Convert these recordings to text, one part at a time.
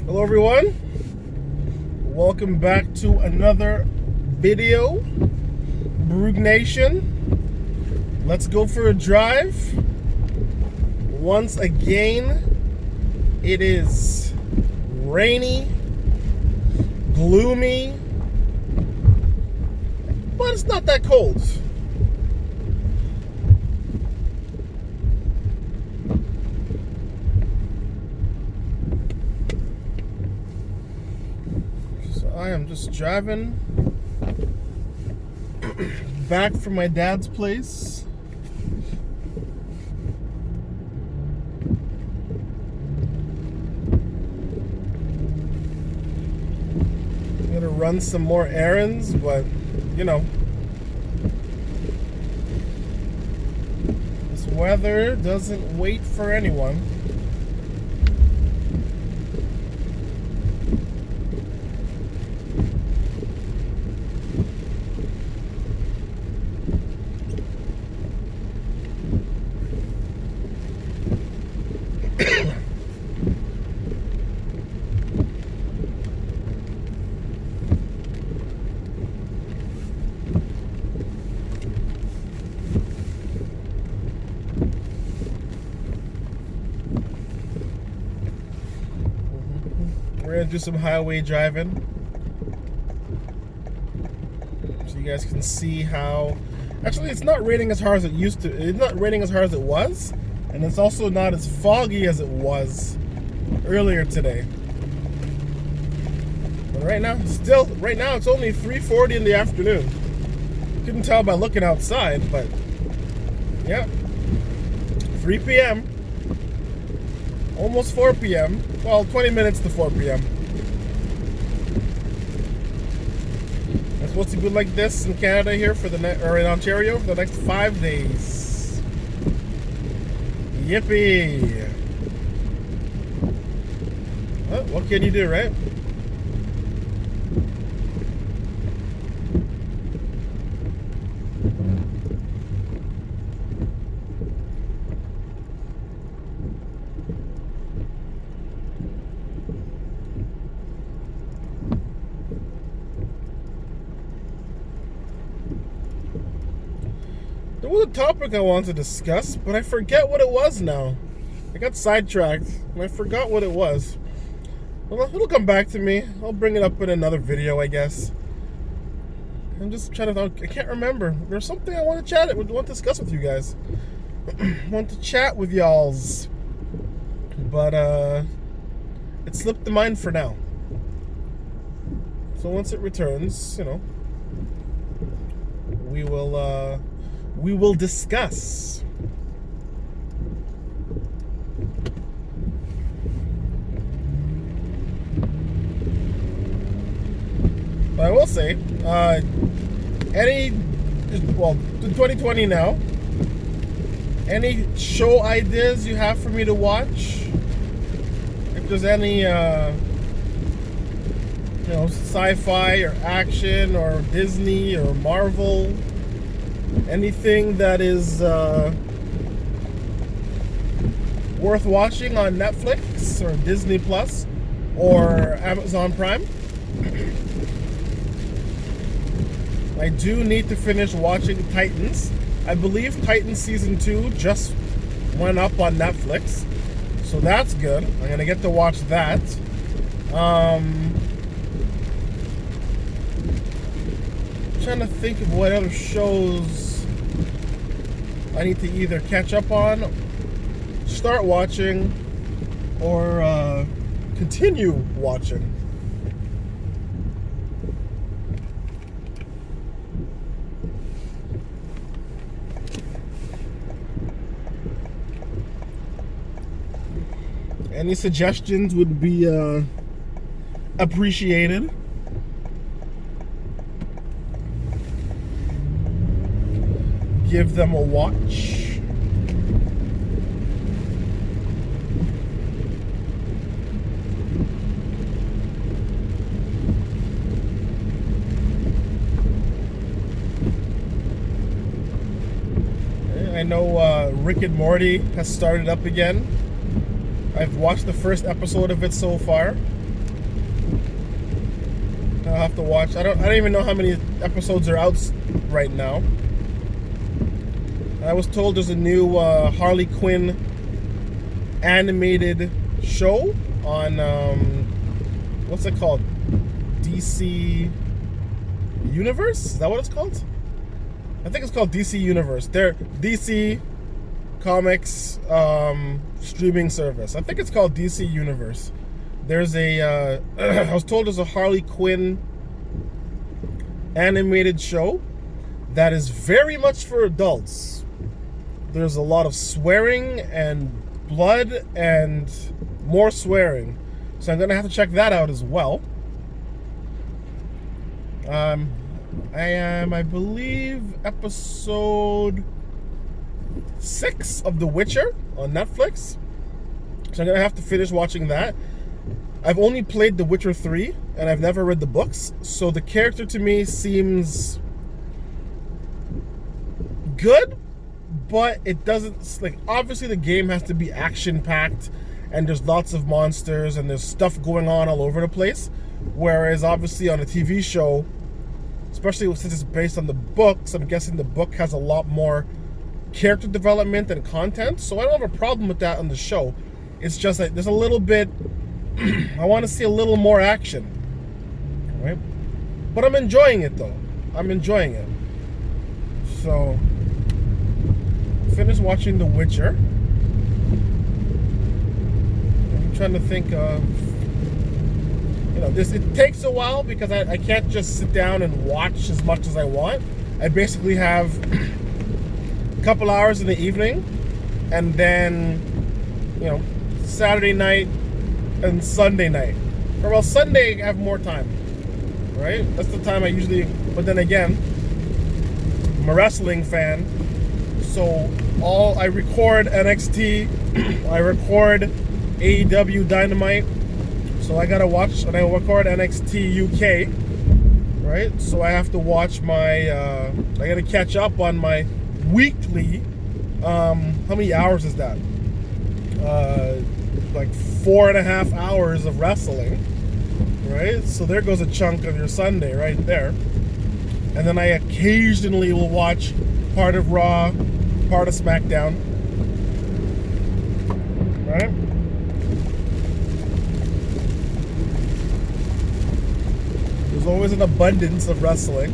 Hello everyone, welcome back to another video. Brug Nation, let's go for a drive. Once again, it is rainy, gloomy, but it's not that cold. I am just driving back from my dad's place. I'm gonna run some more errands, but you know, this weather doesn't wait for anyone. We're gonna do some highway driving so you guys can see how. Actually, it's not raining as hard as it used to. It's not raining as hard as it was, and it's also not as foggy as it was earlier today. But right now it's only 3:40 in the afternoon. Couldn't tell by looking outside, but yeah, 3 p.m. Almost 4 p.m. Well, 20 minutes to 4 p.m. It's supposed to be like this in Canada here for or in Ontario for the next 5 days. Yippee! Well, what can you do, right? There was a topic I wanted to discuss, but I forget what it was now. I got sidetracked, and I forgot what it was. Well, it'll come back to me. I'll bring it up in another video, I guess. I'm just trying to I can't remember. There's something I want to discuss with you guys. Want to chat with y'alls. But, it slipped the mind for now. So once it returns, you know, we will discuss. But I will say, to 2020 now, any show ideas you have for me to watch? If there's any, sci-fi or action or Disney or Marvel, anything that is worth watching on Netflix or Disney Plus or Amazon Prime. I do need to finish watching Titans. I believe Titans Season 2 just went up on Netflix, so that's good. I'm gonna get to watch that. Trying to think of what other shows I need to either catch up on, start watching, or continue watching. Any suggestions would be appreciated. Give them a watch. I know Rick and Morty has started up again. I've watched the first episode of it so far. I'll have to watch. I don't even know how many episodes are out right now. I was told there's a new Harley Quinn animated show on what's it called? DC Universe? Is that what it's called? I think it's called DC Universe. They're DC Comics streaming service. I think it's called DC Universe. There's a I was told there's a Harley Quinn animated show that is very much for adults. There's a lot of swearing and blood and more swearing. So I'm going to have to check that out as well. I am, I believe, episode 6 of The Witcher on Netflix. So I'm going to have to finish watching that. I've only played The Witcher 3, and I've never read the books. So the character to me seems good, but it doesn't, like, obviously the game has to be action-packed, and there's lots of monsters, and there's stuff going on all over the place. Whereas, obviously, on a TV show, especially since it's based on the books, I'm guessing the book has a lot more character development and content. So I don't have a problem with that on the show. It's just that there's a little bit, I want to see a little more action, right? But I'm enjoying it, though. I'm enjoying it. So, finished watching The Witcher. I'm trying to think of, you know, it takes a while because I can't just sit down and watch as much as I want. I basically have a couple hours in the evening, and then, you know, Saturday night and Sunday night. Or, well, Sunday I have more time, right? That's the time I usually, but then again, I'm a wrestling fan, so I record NXT, I record AEW Dynamite, so I gotta watch, and I record NXT UK, right? So I have to watch my, I gotta catch up on my weekly, how many hours is that? Like 4.5 hours of wrestling, right? So there goes a chunk of your Sunday right there. And then I occasionally will watch part of Raw, part of SmackDown, right? There's always an abundance of wrestling.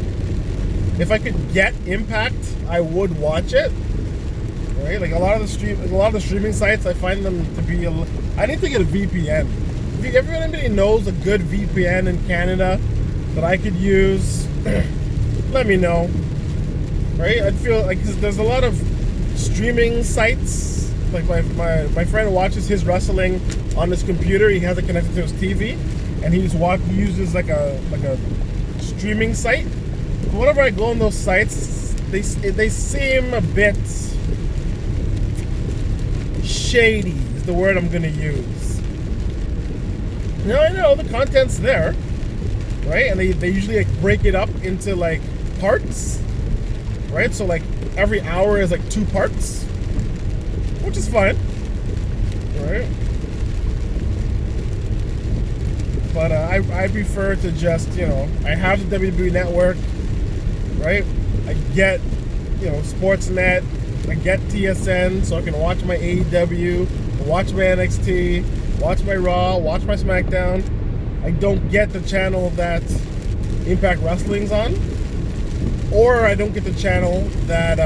If I could get Impact, I would watch it. Right? Like a lot of the streaming sites, I find them to be. I need to get a VPN. If anybody knows a good VPN in Canada that I could use, let me know. Right? I feel like there's a lot of streaming sites. Like my friend watches his wrestling on his computer. He has it connected to his TV, and he uses like a streaming site. But whenever I go on those sites, they seem a bit shady is the word I'm going to use. Now I know the content's there, right? And they usually like break it up into like parts, right? So like every hour is like 2 parts, which is fine, right? But I prefer to just, you know, I have the WWE Network, right? I get, you know, Sportsnet. I get TSN so I can watch my AEW, watch my NXT, watch my Raw, watch my SmackDown. I don't get the channel that Impact Wrestling's on, or I don't get the channel that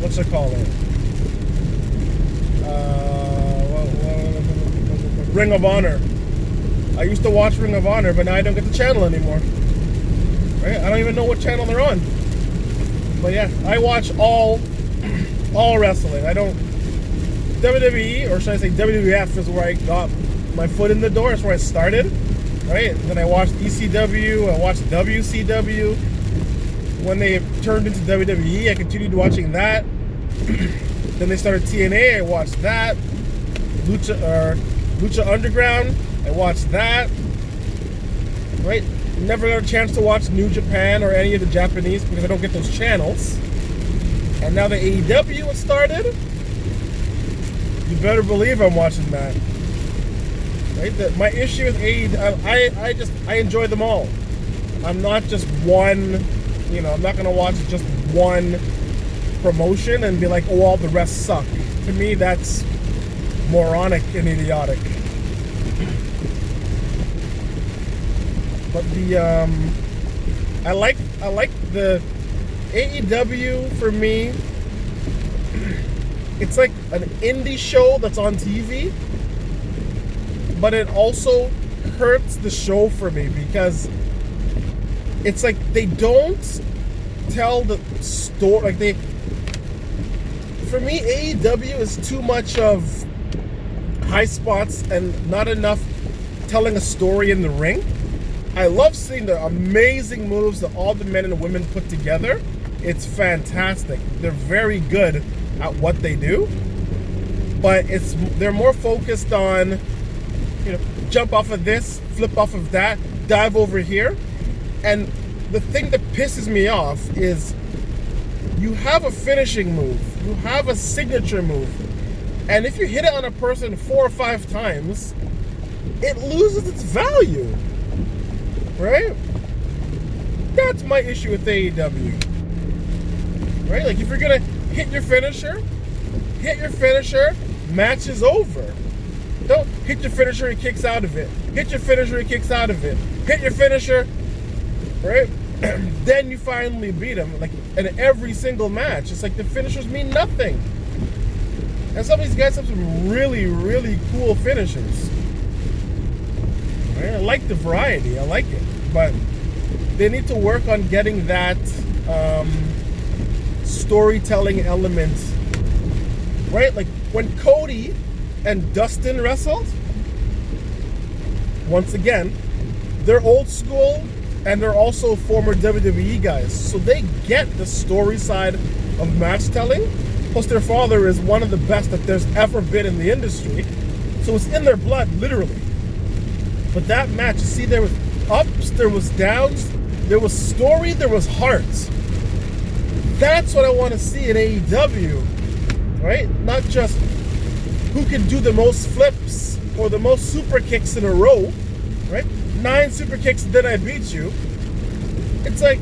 what's it called? Ring of Honor. I used to watch Ring of Honor, but now I don't get the channel anymore. Right? I don't even know what channel they're on. But yeah, I watch all wrestling. I don't, WWE, or should I say WWF is where I got my foot in the door. It's where I started, right? Then I watched ECW, I watched WCW. When they turned into WWE, I continued watching that. Then they started TNA, I watched that. Lucha Underground, I watched that. Right? Never got a chance to watch New Japan or any of the Japanese because I don't get those channels. And now the AEW has started. You better believe I'm watching that. Right? My issue with AEW, I enjoy them all. I'm not just one, I'm not gonna watch just one promotion and be like, oh, all the rest suck. To me, that's moronic and idiotic. But I like the AEW for me. It's like an indie show that's on TV, but it also hurts the show for me because it's like they don't tell the story. Like for me, AEW is too much of high spots and not enough telling a story in the ring. I love seeing the amazing moves that all the men and women put together. It's fantastic. They're very good at what they do, but they're more focused on, jump off of this, flip off of that, dive over here. And the thing that pisses me off is you have a finishing move, you have a signature move, and if you hit it on a person 4 or 5 times, it loses its value, right? That's my issue with AEW, right? Like if you're gonna hit your finisher, match is over. Don't hit your finisher, he kicks out of it. Hit your finisher, he kicks out of it. Hit your finisher, right? Then you finally beat him. Like in every single match, it's like the finishers mean nothing. And some of these guys have some really, really cool finishers. Right? I like the variety, I like it. But they need to work on getting that storytelling element, right? Like when Cody and Dustin wrestled, once again, they're old school and they're also former WWE guys, so they get the story side of match telling. Plus their father is one of the best that there's ever been in the industry, so it's in their blood, literally. But that match, you see, there was ups, there was downs, there was story, there was heart. That's what I want to see in AEW, right? Not just who can do the most flips or the most super kicks in a row, right? 9 super kicks, then I beat you. It's like,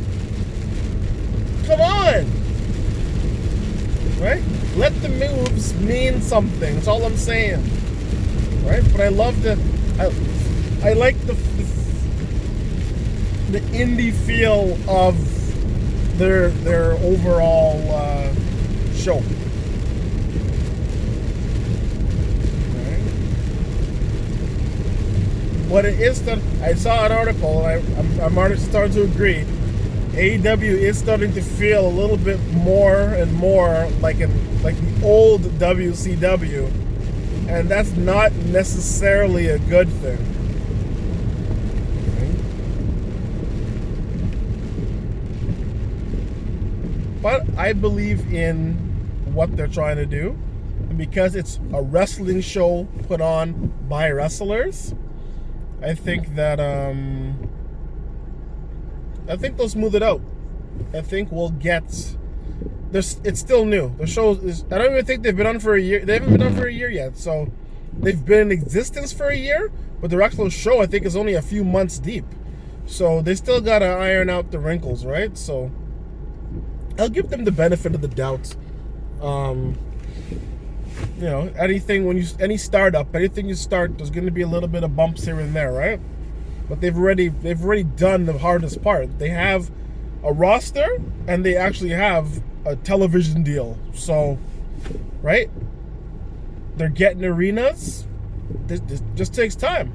come on, right? Let the moves mean something. That's all I'm saying, right? But I love I like the indie feel of their overall show. Right. What it is that I saw an article, and I'm starting to agree. AEW is starting to feel a little bit more and more like the old WCW, and that's not necessarily a good thing. But I believe in what they're trying to do. And because it's a wrestling show put on by wrestlers, I think that they'll smooth it out. I think we'll get it's still new. The show is, I don't even think they've been on for a year. They haven't been on for a year yet. So they've been in existence for a year, but the actual show I think is only a few months deep. So they still gotta iron out the wrinkles, right? So I'll give them the benefit of the doubt. Any startup, anything you start, there's going to be a little bit of bumps here and there, right? But they've already done the hardest part. They have a roster and they actually have a television deal. So, right? They're getting arenas. This just takes time.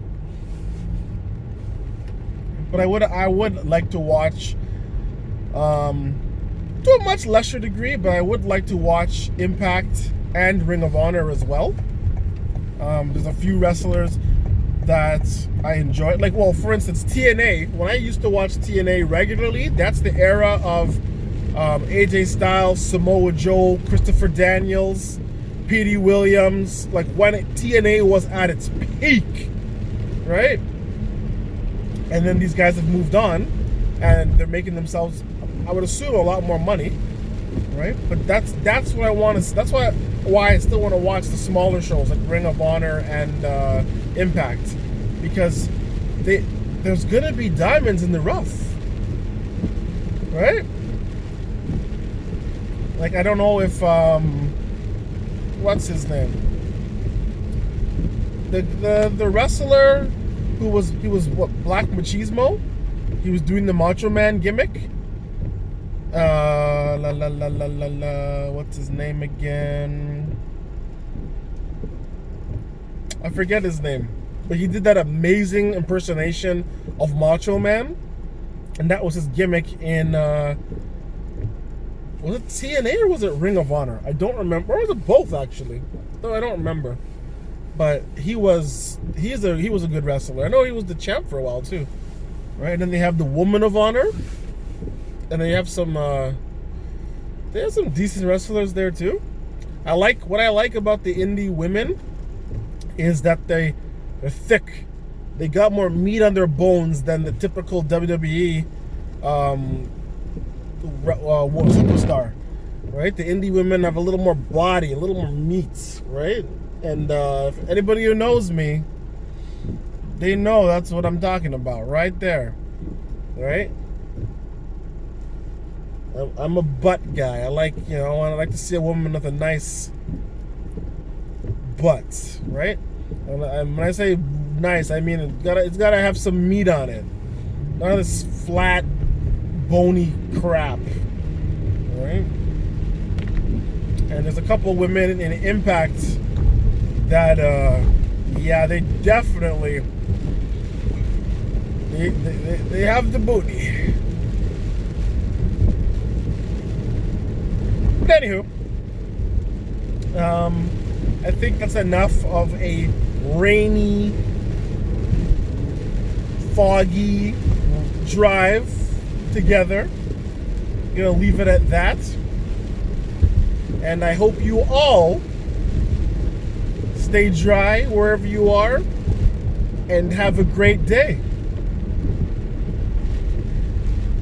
But I would like to watch. To a much lesser degree, but I would like to watch Impact and Ring of Honor as well. There's a few wrestlers that I enjoy. Like, well, for instance, TNA. When I used to watch TNA regularly, that's the era of AJ Styles, Samoa Joe, Christopher Daniels, Petey Williams. Like when TNA was at its peak, right? And then these guys have moved on, and they're making themselves, I would assume, a lot more money, right? But that's what I want to. That's why I still want to watch the smaller shows like Ring of Honor and Impact, because there's gonna be diamonds in the rough, right? Like, I don't know if what's his name, the wrestler he was what, Black Machismo, he was doing the Macho Man gimmick. What's his name again? I forget his name, but he did that amazing impersonation of Macho Man, and that was his gimmick in was it TNA or was it Ring of Honor? I don't remember. Or was it both, actually? No, I don't remember. But he was a good wrestler. I know he was the champ for a while too, right? And then they have the Woman of Honor, and they have some decent wrestlers there too. What I like about the indie women is that they're thick. They got more meat on their bones than the typical WWE superstar, right? The indie women have a little more body, a little more meat, right? And if anybody who knows me, they know that's what I'm talking about right there, right? I'm a butt guy. I like to see a woman with a nice butt, right? And when I say nice, I mean it's gotta have some meat on it. None of this flat, bony crap, right? And there's a couple women in Impact that, they definitely they have the booty. But anywho, I think that's enough of a rainy, foggy drive together. Gonna leave it at that. And I hope you all stay dry wherever you are and have a great day.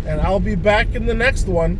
And I'll be back in the next one.